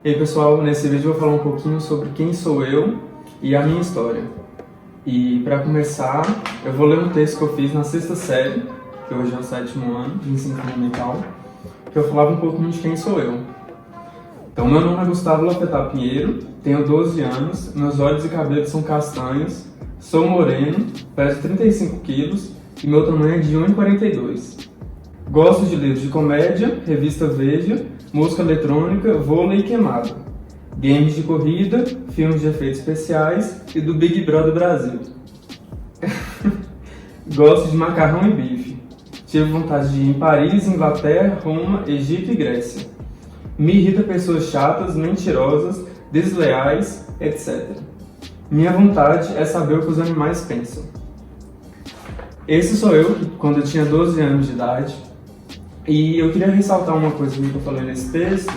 E aí pessoal, nesse vídeo eu vou falar um pouquinho sobre quem sou eu e a minha história. E para começar, eu vou ler um texto que eu fiz na sexta série, que hoje é o 7º ano de ensino fundamental, que eu falava um pouquinho de quem sou eu. Então, meu nome é Gustavo Lafetá Pinheiro, tenho 12 anos, meus olhos e cabelos são castanhos, sou moreno, peso 35 quilos e meu tamanho é de 1,42. Gosto de livros de comédia, revista Veja, música eletrônica, vôlei e queimada, games de corrida, filmes de efeitos especiais e do Big Brother Brasil. Gosto de macarrão e bife. Tive vontade de ir em Paris, Inglaterra, Roma, Egito e Grécia. Me irrita pessoas chatas, mentirosas, desleais, etc. Minha vontade é saber o que os animais pensam. Esse sou eu quando eu tinha 12 anos de idade. E eu queria ressaltar uma coisa que eu falei nesse texto,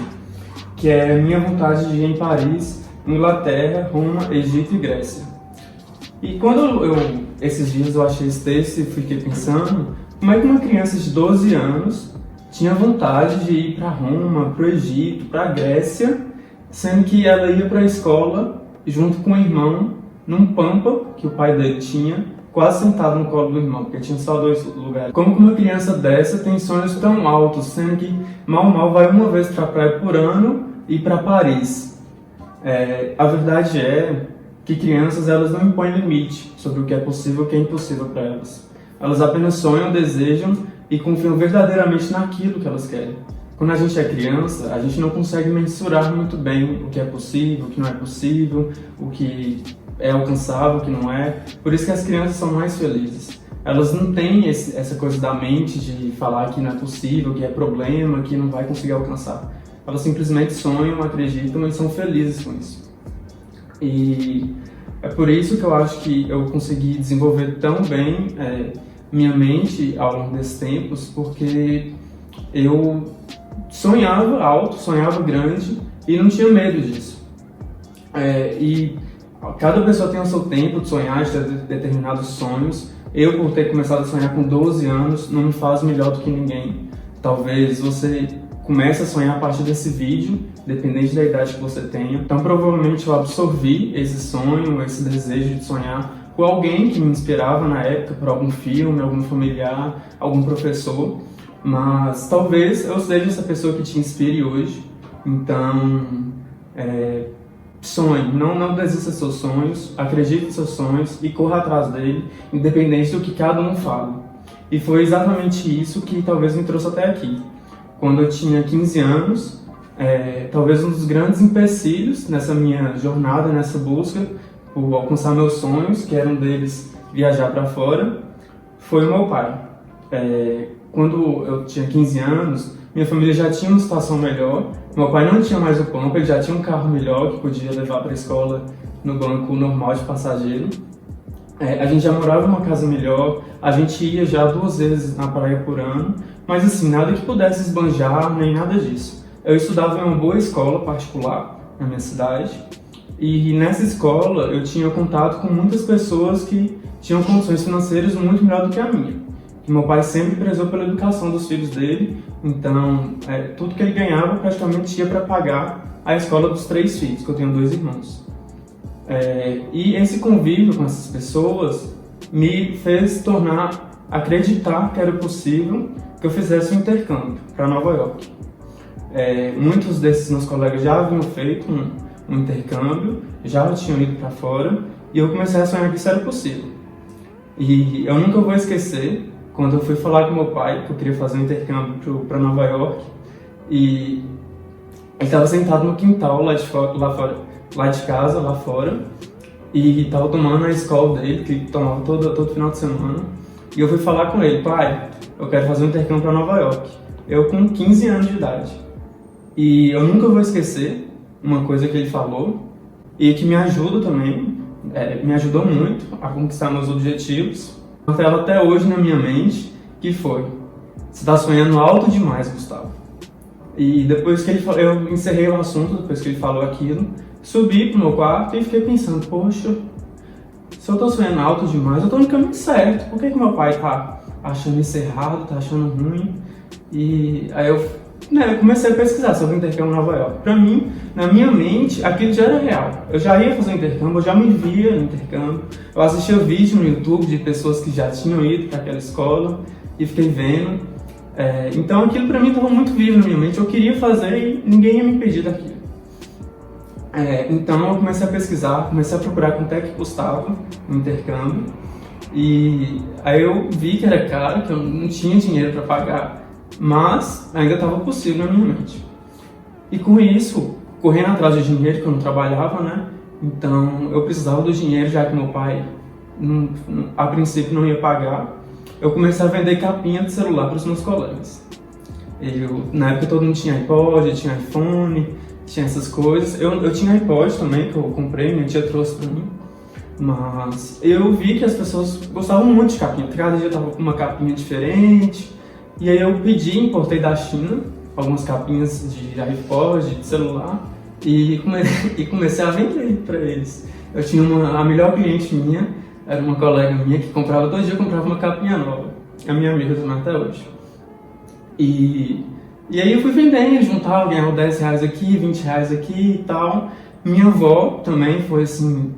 que é a minha vontade de ir em Paris, Inglaterra, Roma, Egito e Grécia. E quando esses dias eu achei esse texto e fiquei pensando, como é que uma criança de 12 anos tinha vontade de ir para Roma, para o Egito, para a Grécia, sendo que ela ia para a escola junto com o irmão, num pampa que o pai dele tinha, quase sentado no colo do irmão, porque tinha só 2 lugares. Como que uma criança dessa tem sonhos tão altos, sendo que mal vai uma vez para a praia por ano e para Paris? A verdade é que crianças elas não impõem limite sobre o que é possível e o que é impossível para elas. Elas apenas sonham, desejam e confiam verdadeiramente naquilo que elas querem. Quando a gente é criança, a gente não consegue mensurar muito bem o que é possível, o que não é possível, o que é alcançável, o que não é. Por isso que as crianças são mais felizes. Elas não têm essa coisa da mente de falar que não é possível, que é problema, que não vai conseguir alcançar. Elas simplesmente sonham, acreditam e são felizes com isso. E é por isso que eu acho que eu consegui desenvolver tão bem minha mente ao longo desses tempos, porque eu sonhava alto, sonhava grande e não tinha medo disso. E cada pessoa tem o seu tempo de sonhar, de ter determinados sonhos. Eu, por ter começado a sonhar com 12 anos, não me faz melhor do que ninguém. Talvez você comece a sonhar a partir desse vídeo, dependente da idade que você tenha. Então, provavelmente eu absorvi esse sonho, esse desejo de sonhar por alguém que me inspirava na época, por algum filme, algum familiar, algum professor. Mas talvez eu seja essa pessoa que te inspire hoje. Então, sonhe, não desista dos seus sonhos, acredite nos seus sonhos e corra atrás dele, independente do que cada um fala. E foi exatamente isso que talvez me trouxe até aqui. Quando eu tinha 15 anos, talvez um dos grandes empecilhos nessa minha jornada, nessa busca por alcançar meus sonhos, que era um deles viajar para fora, foi o meu pai. Quando eu tinha 15 anos, minha família já tinha uma situação melhor. Meu pai não tinha mais o pampa, ele já tinha um carro melhor que podia levar para a escola no banco normal de passageiro. A gente já morava numa casa melhor, a gente ia já 2 vezes na praia por ano, mas assim, nada que pudesse esbanjar, nem nada disso. Eu estudava em uma boa escola particular na minha cidade, e nessa escola eu tinha contato com muitas pessoas que tinham condições financeiras muito melhor do que a minha. Meu pai sempre prezou pela educação dos filhos dele, então tudo que ele ganhava praticamente ia para pagar a escola dos 3 filhos, que eu tenho 2 irmãos. E esse convívio com essas pessoas me fez acreditar que era possível que eu fizesse um intercâmbio para Nova York. Muitos desses meus colegas já haviam feito um intercâmbio, já tinham ido para fora, e eu comecei a sonhar que isso era possível. E eu nunca vou esquecer quando eu fui falar com meu pai que eu queria fazer um intercâmbio para Nova York, e ele estava sentado no quintal lá de casa, lá fora, e estava tomando a escola dele, que ele tomava todo final de semana, e eu fui falar com ele: pai, eu quero fazer um intercâmbio para Nova York. Eu com 15 anos de idade. E eu nunca vou esquecer uma coisa que ele falou, e que me ajuda também, me ajudou muito a conquistar meus objetivos. Ela até hoje na minha mente, que foi: você está sonhando alto demais, Gustavo. E depois que ele falou, eu encerrei o assunto, depois que ele falou aquilo, subi pro meu quarto e fiquei pensando: poxa, se eu estou sonhando alto demais, eu estou no caminho certo. Por que meu pai está achando isso errado, está achando ruim? E aí eu né, eu comecei a pesquisar sobre o intercâmbio em Nova York. Para mim, na minha mente, aquilo já era real. Eu já ia fazer um intercâmbio, eu já me via no intercâmbio. Eu assistia vídeo no YouTube de pessoas que já tinham ido para aquela escola e fiquei vendo. Então aquilo para mim estava muito vivo na minha mente. Eu queria fazer e ninguém ia me impedir daquilo. Então eu comecei a pesquisar, comecei a procurar quanto é que custava o intercâmbio. E aí eu vi que era caro, que eu não tinha dinheiro para pagar, mas ainda estava possível na minha mente. E com isso, correndo atrás de dinheiro, que eu não trabalhava, né? Então eu precisava do dinheiro, já que meu pai, a princípio, não ia pagar. Eu comecei a vender capinha de celular para os meus colegas. Na época todo mundo tinha iPod, tinha iPhone, tinha essas coisas. Eu tinha iPod também, que eu comprei, minha tia trouxe para mim. Mas eu vi que as pessoas gostavam muito de capinha, cada dia tava com uma capinha diferente. E aí eu importei da China algumas capinhas de iPod, de celular, e comecei a vender para eles. Eu tinha a melhor cliente minha, era uma colega minha que comprava, todo dia comprava uma capinha nova. É minha amiga também até hoje. E aí eu fui vendendo, juntava, ganhava R$10 aqui, R$20 aqui e tal. Minha avó também foi assim,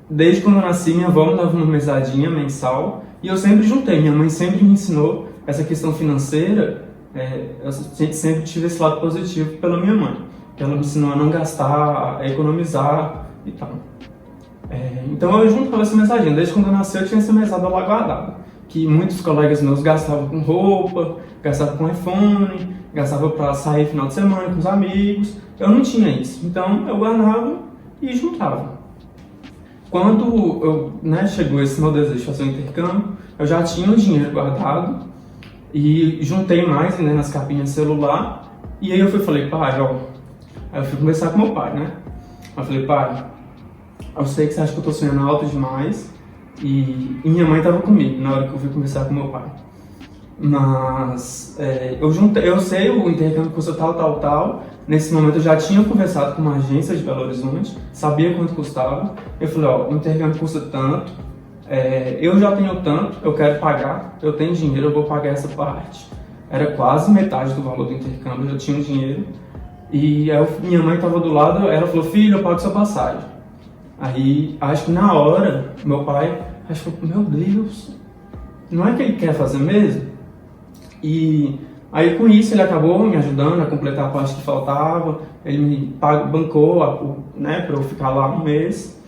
desde quando eu nasci, minha avó me dava uma mesadinha mensal e eu sempre juntei. Minha mãe sempre me ensinou essa questão financeira. Eu sempre tive esse lado positivo pela minha mãe, que ela me ensinou a não gastar, a economizar e tal. Então eu juntava essa mesadinha. Desde quando eu nasci, eu tinha essa mesada lá guardada, que muitos colegas meus gastavam com roupa, gastavam com iPhone, gastavam para sair final de semana com os amigos. Eu não tinha isso, então eu guardava e juntava. Quando chegou esse meu desejo de fazer um intercâmbio, eu já tinha o dinheiro guardado e juntei mais nas capinhas de celular. E aí eu falei, pai, ó. Aí eu fui conversar com meu pai, né? Eu falei, pai, eu sei que você acha que eu tô sonhando alto demais. E minha mãe tava comigo na hora que eu fui conversar com meu pai. Mas eu sei o intercâmbio custa tal. Nesse momento eu já tinha conversado com uma agência de Belo Horizonte, sabia quanto custava. Eu falei, ó, o intercâmbio custa tanto, eu já tenho tanto, eu quero pagar, eu tenho dinheiro, eu vou pagar essa parte. Era quase metade do valor do intercâmbio, eu já tinha o dinheiro. E aí minha mãe estava do lado, ela falou, filho, eu pago sua passagem. Aí, acho que na hora, meu pai, meu Deus, não é que ele quer fazer mesmo? E aí com isso ele acabou me ajudando a completar a parte que faltava, ele me bancou para eu ficar lá um mês.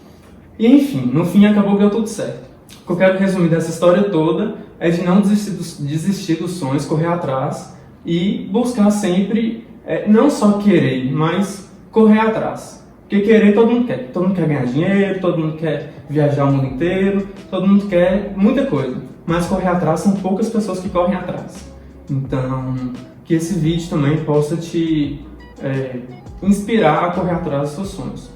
E enfim, no fim acabou que deu tudo certo. O que eu quero resumir dessa história toda é de não desistir dos sonhos, correr atrás e buscar sempre, não só querer, mas correr atrás. Porque querer todo mundo quer ganhar dinheiro, todo mundo quer viajar o mundo inteiro, todo mundo quer muita coisa. Mas correr atrás são poucas pessoas que correm atrás. Então, que esse vídeo também possa te inspirar a correr atrás dos seus sonhos.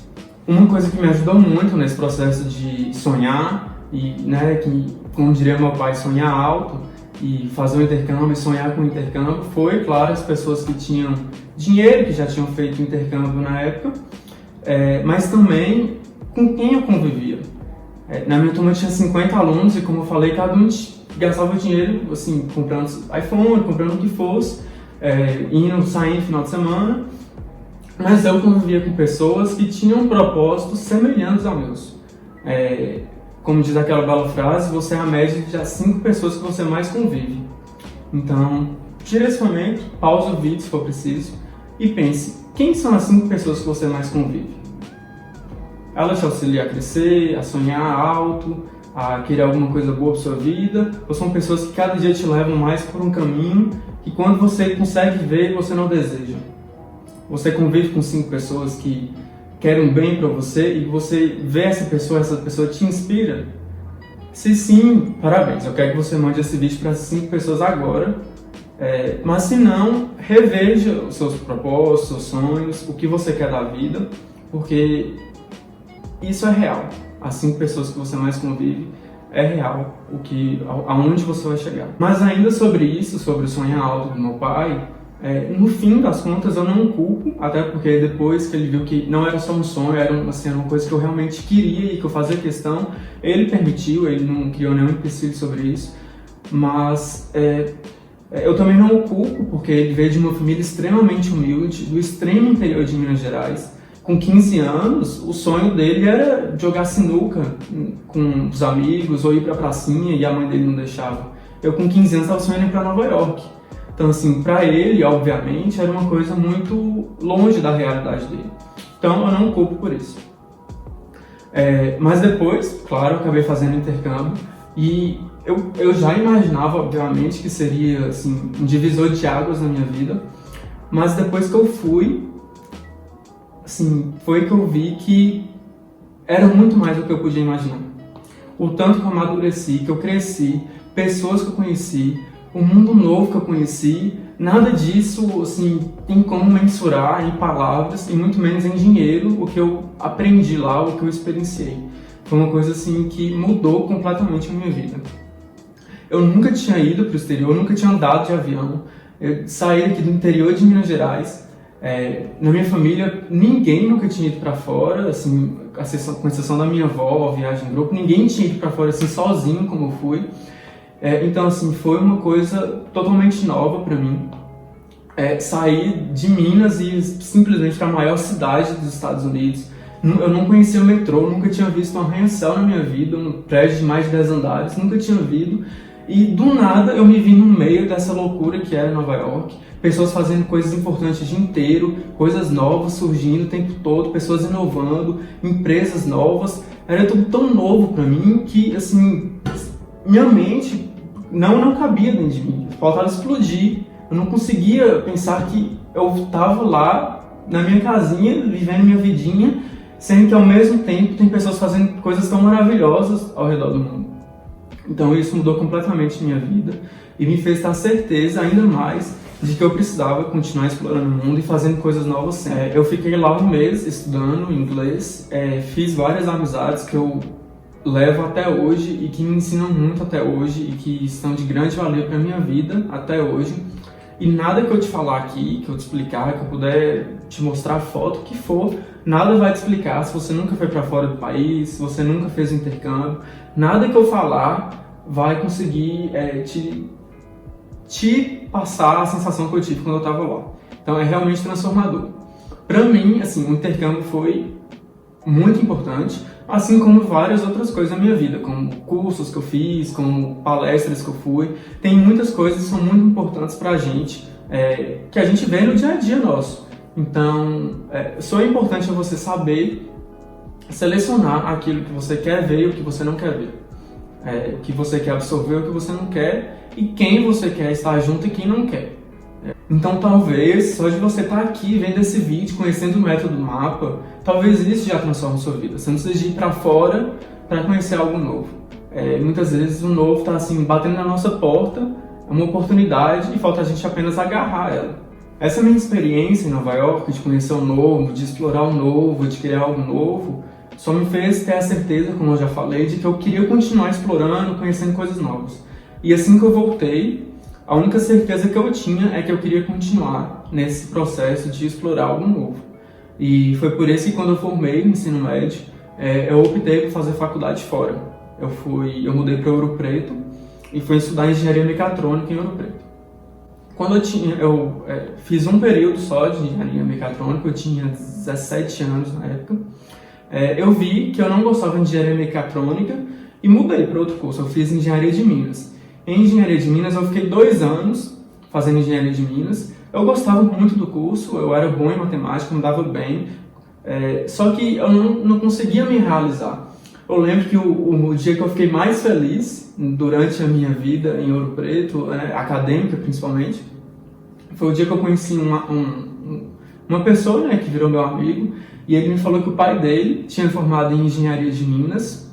Uma coisa que me ajudou muito nesse processo de sonhar, e que, como diria meu pai, sonhar alto, e fazer um intercâmbio e sonhar com um intercâmbio, foi, claro, as pessoas que tinham dinheiro, que já tinham feito intercâmbio na época, mas também com quem eu convivia. Na minha turma tinha 50 alunos e, como eu falei, cada um gastava dinheiro, assim, comprando iPhone, comprando o que fosse, saindo no final de semana, mas eu convivia com pessoas que tinham propósitos semelhantes aos meus. Como diz aquela bela frase, você é a média das 5 pessoas que você mais convive. Então, tire esse momento, pause o vídeo se for preciso e pense, quem são as 5 pessoas que você mais convive? Elas te auxiliam a crescer, a sonhar alto, a querer alguma coisa boa para sua vida, ou são pessoas que cada dia te levam mais por um caminho que quando você consegue ver, você não deseja? Você convive com 5 pessoas que querem um bem para você e você vê essa pessoa te inspira? Se sim, parabéns, eu quero que você mande esse vídeo para as 5 pessoas agora, mas se não, reveja os seus propósitos, seus sonhos, o que você quer da vida, porque isso é real. As 5 pessoas que você mais convive, é real aonde você vai chegar. Mas ainda sobre isso, sobre o sonhar alto do meu pai, no fim das contas eu não o culpo, até porque depois que ele viu que não era só um sonho, era uma coisa que eu realmente queria e que eu fazia questão, ele permitiu, ele não criou nenhum empecilho sobre isso, mas Eu também não o culpo, porque ele veio de uma família extremamente humilde, do extremo interior de Minas Gerais. Com 15 anos, o sonho dele era jogar sinuca com os amigos ou ir pra pracinha, e a mãe dele não deixava. Eu, com 15 anos, estava sonhando em ir para Nova York. Então, assim, para ele, obviamente, era uma coisa muito longe da realidade dele. Então, eu não o culpo por isso. Mas depois, claro, eu acabei fazendo intercâmbio e eu já imaginava, obviamente, que seria assim, um divisor de águas na minha vida. Mas depois que eu fui, assim, foi que eu vi que era muito mais do que eu podia imaginar. O tanto que eu amadureci, que eu cresci, pessoas que eu conheci, o mundo novo que eu conheci, nada disso assim, tem como mensurar em palavras e muito menos em dinheiro o que eu aprendi lá, o que eu experienciei. Foi uma coisa assim que mudou completamente a minha vida. Eu nunca tinha ido para o exterior, eu nunca tinha andado de avião. Eu saí aqui do interior de Minas Gerais. Na minha família, ninguém nunca tinha ido para fora, assim, com exceção da minha avó, a viagem em grupo, ninguém tinha ido para fora assim sozinho como eu fui. Então, assim, foi uma coisa totalmente nova para mim. Sair de Minas e simplesmente para a maior cidade dos Estados Unidos. Eu não conhecia o metrô, nunca tinha visto um arranha-céu na minha vida, um prédio de mais de 10 andares, nunca tinha visto. E do nada eu me vi no meio dessa loucura que era Nova York. Pessoas fazendo coisas importantes o dia inteiro, coisas novas surgindo o tempo todo, pessoas inovando, empresas novas. Era tudo tão novo para mim que, assim, minha mente não cabia dentro de mim, faltava explodir. Eu não conseguia pensar que eu estava lá na minha casinha, vivendo minha vidinha, sendo que ao mesmo tempo tem pessoas fazendo coisas tão maravilhosas ao redor do mundo. Então isso mudou completamente minha vida e me fez ter certeza ainda mais de que eu precisava continuar explorando o mundo e fazendo coisas novas sempre. Eu fiquei lá um mês estudando inglês, fiz várias amizades que eu levo até hoje e que me ensinam muito até hoje e que estão de grande valia para minha vida até hoje. E nada que eu te falar aqui, que eu te explicar, que eu puder te mostrar foto, o que for, nada vai te explicar se você nunca foi para fora do país, se você nunca fez um intercâmbio. Nada que eu falar vai conseguir te passar a sensação que eu tive quando eu estava lá. Então é realmente transformador. Para mim, assim, o intercâmbio foi muito importante, assim como várias outras coisas na minha vida, como cursos que eu fiz, como palestras que eu fui. Tem muitas coisas que são muito importantes pra gente, que a gente vê no dia a dia nosso. Então, só é importante você saber selecionar aquilo que você quer ver e o que você não quer ver. O que você quer absorver e o que você não quer, e quem você quer estar junto e quem não quer. Então talvez, só de você estar aqui vendo esse vídeo, conhecendo o método MAPA, talvez isso já transforme a sua vida. Você não precisa ir para fora para conhecer algo novo. Muitas vezes o novo está assim, batendo na nossa porta, é uma oportunidade e falta a gente apenas agarrar ela. Essa minha experiência em Nova York, de conhecer o novo, de explorar o novo, de criar algo novo, só me fez ter a certeza, como eu já falei, de que eu queria continuar explorando, conhecendo coisas novas. E assim que eu voltei, a única certeza que eu tinha é que eu queria continuar nesse processo de explorar algo novo. E foi por isso que quando eu formei no ensino médio, eu optei por fazer faculdade fora. Eu mudei para Ouro Preto e fui estudar engenharia mecatrônica em Ouro Preto. Quando eu fiz um período só de engenharia mecatrônica, eu tinha 17 anos na época, eu vi que eu não gostava de engenharia mecatrônica e mudei para outro curso. Eu fiz engenharia de Minas. Em engenharia de Minas eu fiquei 2 anos fazendo engenharia de Minas. Eu gostava muito do curso, eu era bom em matemática, me dava bem, só que eu não conseguia me realizar. Eu lembro que o dia que eu fiquei mais feliz durante a minha vida em Ouro Preto, acadêmica principalmente, foi o dia que eu conheci uma pessoa, que virou meu amigo, e ele me falou que o pai dele tinha formado em engenharia de Minas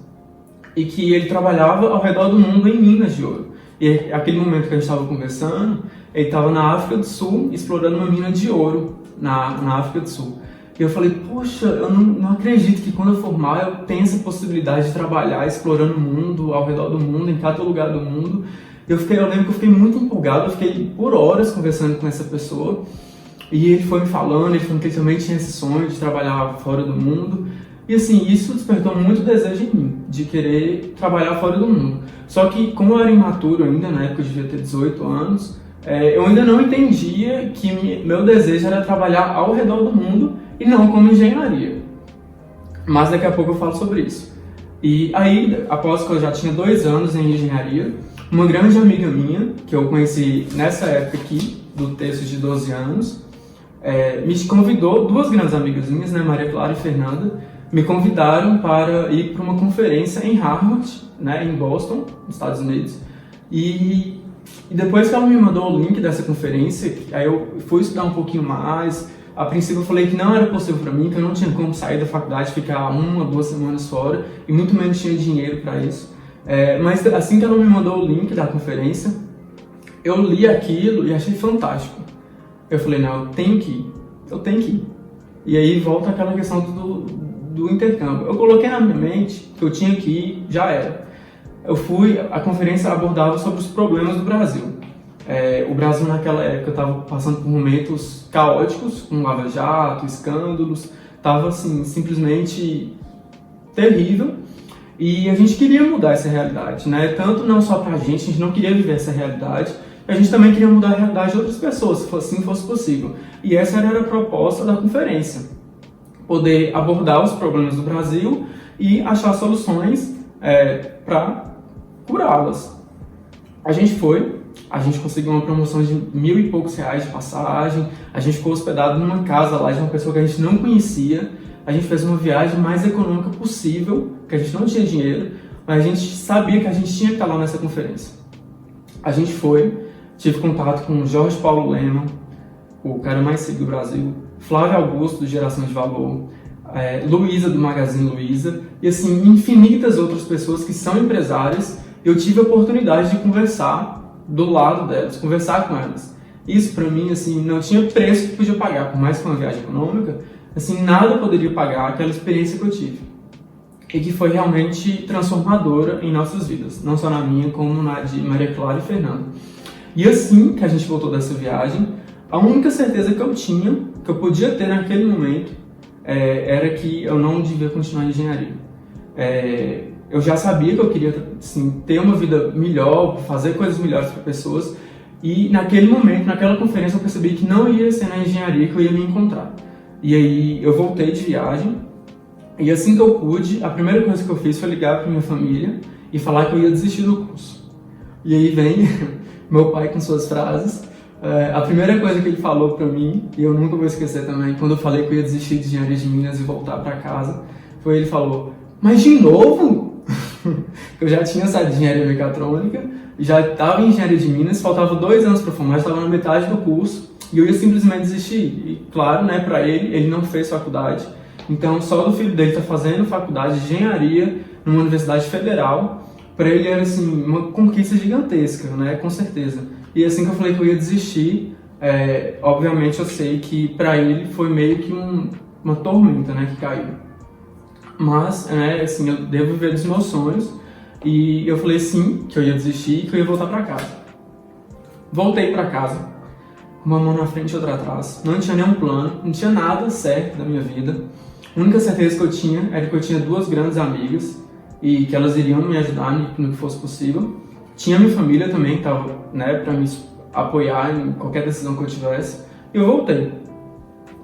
e que ele trabalhava ao redor do mundo em minas de ouro. E aquele momento que a gente estava conversando, ele estava na África do Sul explorando uma mina de ouro na África do Sul. E eu falei, poxa, eu não acredito que quando eu formar eu tenha essa possibilidade de trabalhar explorando o mundo, ao redor do mundo, em cada lugar do mundo. Eu lembro que eu fiquei muito empolgado, eu fiquei por horas conversando com essa pessoa. E ele foi me falando, ele falou que ele também tinha esse sonho de trabalhar fora do mundo. E assim, isso despertou muito desejo em mim, de querer trabalhar fora do mundo. Só que, como eu era imaturo ainda, na época eu devia ter 18 anos, eu ainda não entendia que meu desejo era trabalhar ao redor do mundo e não como engenharia. Mas daqui a pouco eu falo sobre isso. E aí, após que eu já tinha 2 anos em engenharia, uma grande amiga minha, que eu conheci nessa época aqui, do texto de 12 anos, me convidou, 2 grandes amigas minhas, né, Maria Clara e Fernanda, me convidaram para ir para uma conferência em Harvard, né, em Boston, nos Estados Unidos. E depois que ela me mandou o link dessa conferência, aí eu fui estudar um pouquinho mais. A princípio eu falei que não era possível para mim, que eu não tinha como sair da faculdade, ficar 1 ou 2 semanas fora, e muito menos tinha dinheiro para isso. Mas assim que ela me mandou o link da conferência, eu li aquilo e achei fantástico. Eu falei, não, eu tenho que ir. E aí volta aquela questão do intercâmbio. Eu coloquei na minha mente que eu tinha que ir, já era. Eu fui, a conferência abordava sobre os problemas do Brasil. O Brasil naquela época estava passando por momentos caóticos, com Lava Jato, escândalos, estava assim, simplesmente terrível. E a gente queria mudar essa realidade, né? Tanto não só pra gente, a gente não queria viver essa realidade, a gente também queria mudar a realidade de outras pessoas, se assim fosse possível. E essa era a proposta da conferência, poder abordar os problemas do Brasil e achar soluções para curá-las. A gente foi, a gente conseguiu uma promoção de R$1.000 e poucos de passagem, a gente ficou hospedado numa casa lá de uma pessoa que a gente não conhecia, a gente fez uma viagem mais econômica possível, que a gente não tinha dinheiro, mas a gente sabia que a gente tinha que estar lá nessa conferência. A gente foi, tive contato com Jorge Paulo Lema, o cara mais seguido do Brasil, Flávio Augusto, do Geração de Valor, Luísa, do Magazine Luiza, e assim, infinitas outras pessoas que são empresárias. Eu tive a oportunidade de conversar do lado delas, conversar com elas. Isso para mim, assim, não tinha preço que podia pagar, por mais que foi uma viagem econômica, assim, nada poderia pagar aquela experiência que eu tive. E que foi realmente transformadora em nossas vidas, não só na minha, como na de Maria Clara e Fernanda. E assim que a gente voltou dessa viagem, a única certeza que eu tinha, que eu podia ter naquele momento, era que eu não devia continuar em engenharia. Eu já sabia que eu queria, assim, ter uma vida melhor, fazer coisas melhores para pessoas, e naquele momento, naquela conferência, eu percebi que não ia ser na engenharia que eu ia me encontrar. E aí eu voltei de viagem, e assim que eu pude, a primeira coisa que eu fiz foi ligar para minha família e falar que eu ia desistir do curso. E aí vem meu pai com suas frases. A primeira coisa que ele falou para mim, e eu nunca vou esquecer também, quando eu falei que eu ia desistir de engenharia de Minas e voltar para casa, foi ele falou, mas de novo? Eu já tinha saído de engenharia mecatrônica, já estava em engenharia de Minas, faltava 2 anos para formar, estava na metade do curso, e eu ia simplesmente desistir. E claro, né, para ele não fez faculdade, então só do filho dele estar fazendo faculdade de engenharia numa universidade federal, para ele era assim, uma conquista gigantesca, né, com certeza. E assim que eu falei que eu ia desistir, obviamente eu sei que para ele foi meio que uma tormenta, né, que caiu. Mas, assim, eu devo viver dos meus sonhos, e eu falei sim, que eu ia desistir e que eu ia voltar para casa. Voltei para casa, uma mão na frente e outra atrás, não tinha nenhum plano, não tinha nada certo da minha vida. A única certeza que eu tinha era que eu tinha 2 grandes amigas e que elas iriam me ajudar no que fosse possível. Tinha minha família também, que estava, né, para me apoiar em qualquer decisão que eu tivesse. E eu voltei.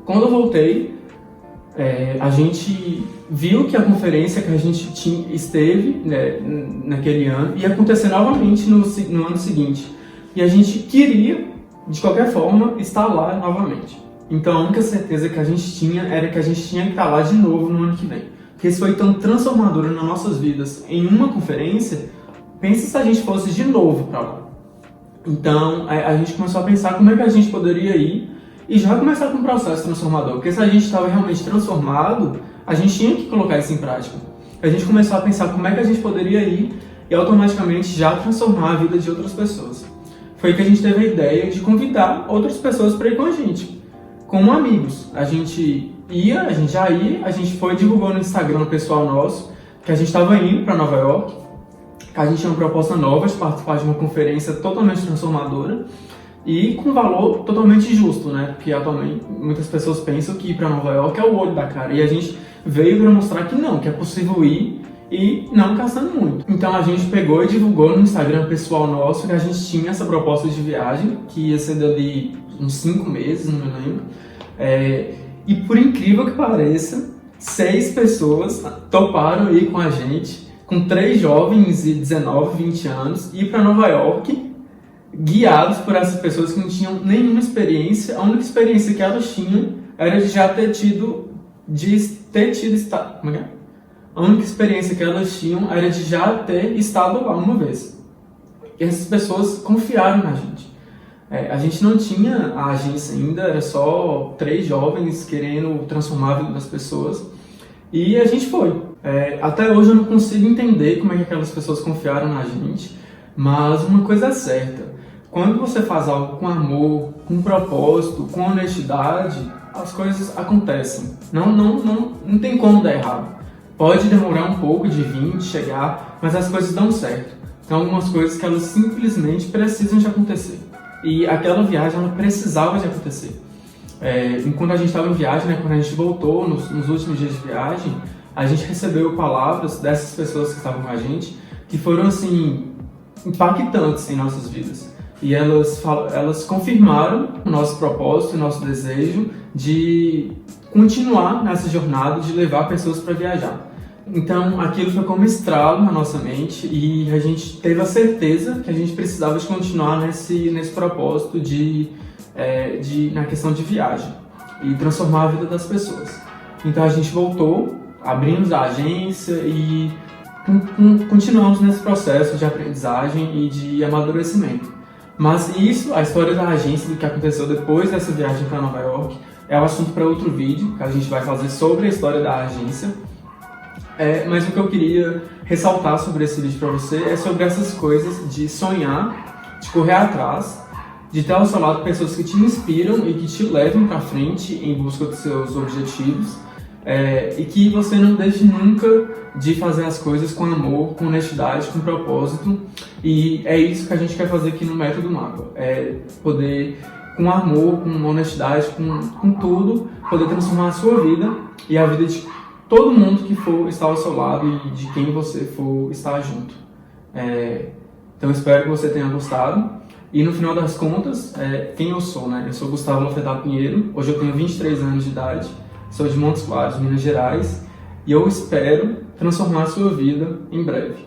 Quando eu voltei, a gente viu que a conferência que a gente esteve, né, naquele ano ia acontecer novamente no ano seguinte. E a gente queria, de qualquer forma, estar lá novamente. Então a única certeza que a gente tinha era que a gente tinha que estar lá de novo no ano que vem. Porque isso foi tão transformador nas nossas vidas em uma conferência, pensa se a gente fosse de novo para lá. Então a gente começou a pensar como é que a gente poderia ir e já começar com um processo transformador. Porque se a gente estava realmente transformado, a gente tinha que colocar isso em prática. A gente começou a pensar como é que a gente poderia ir e automaticamente já transformar a vida de outras pessoas. Foi que a gente teve a ideia de convidar outras pessoas para ir com a gente, como amigos. A gente já ia, a gente foi divulgou no Instagram pessoal nosso que a gente estava indo para Nova York, que a gente tinha uma proposta nova de participar de uma conferência totalmente transformadora e com valor totalmente justo, né? Porque atualmente muitas pessoas pensam que ir para Nova York é o olho da cara, e a gente veio para mostrar que não, que é possível ir e não gastando muito. Então a gente pegou e divulgou no Instagram pessoal nosso que a gente tinha essa proposta de viagem, que ia ser de uns 5 meses, não me lembro. E por incrível que pareça, 6 pessoas toparam ir com a gente, com 3 jovens de 19, 20 anos, ir para Nova York, guiados por essas pessoas que não tinham nenhuma experiência. A única experiência que elas tinham era de já ter tido, A única experiência que elas tinham era de já ter estado lá uma vez. E essas pessoas confiaram na gente. A gente não tinha a agência ainda, era só 3 jovens querendo transformar a vida das pessoas. E a gente foi. Até hoje eu não consigo entender como é que aquelas pessoas confiaram na gente, mas uma coisa é certa: quando você faz algo com amor, com propósito, com honestidade, as coisas acontecem. Não tem como dar errado. Pode demorar um pouco de vir, de chegar, mas as coisas dão certo. Tem algumas coisas que elas simplesmente precisam de acontecer. E aquela viagem, ela precisava de acontecer. Enquanto a gente estava em viagem, quando a gente voltou, nos últimos dias de viagem, a gente recebeu palavras dessas pessoas que estavam com a gente, que foram, assim, impactantes em nossas vidas. E elas confirmaram o nosso propósito, o nosso desejo de continuar nessa jornada, de levar pessoas para viajar. Então, aquilo foi como estralo na nossa mente e a gente teve a certeza que a gente precisava de continuar nesse propósito na questão de viagem e transformar a vida das pessoas. Então, a gente voltou, abrimos a agência e continuamos nesse processo de aprendizagem e de amadurecimento. Mas a história da agência, do que aconteceu depois dessa viagem para Nova York, é um assunto para outro vídeo que a gente vai fazer sobre a história da agência. Mas o que eu queria ressaltar sobre esse vídeo para você é sobre essas coisas de sonhar, de correr atrás, de ter ao seu lado pessoas que te inspiram e que te levam para frente em busca dos seus objetivos, e que você não deixe nunca de fazer as coisas com amor, com honestidade, com propósito. E é isso que a gente quer fazer aqui no Método Mágoa, poder, com amor, com honestidade, com tudo, poder transformar a sua vida e a vida de todo mundo que for estar ao seu lado e de quem você for estar junto. Então espero que você tenha gostado. E no final das contas, quem eu sou, né? Eu sou Gustavo Lafetat Pinheiro, hoje eu tenho 23 anos de idade, sou de Montes Claros, Minas Gerais, e eu espero transformar a sua vida em breve.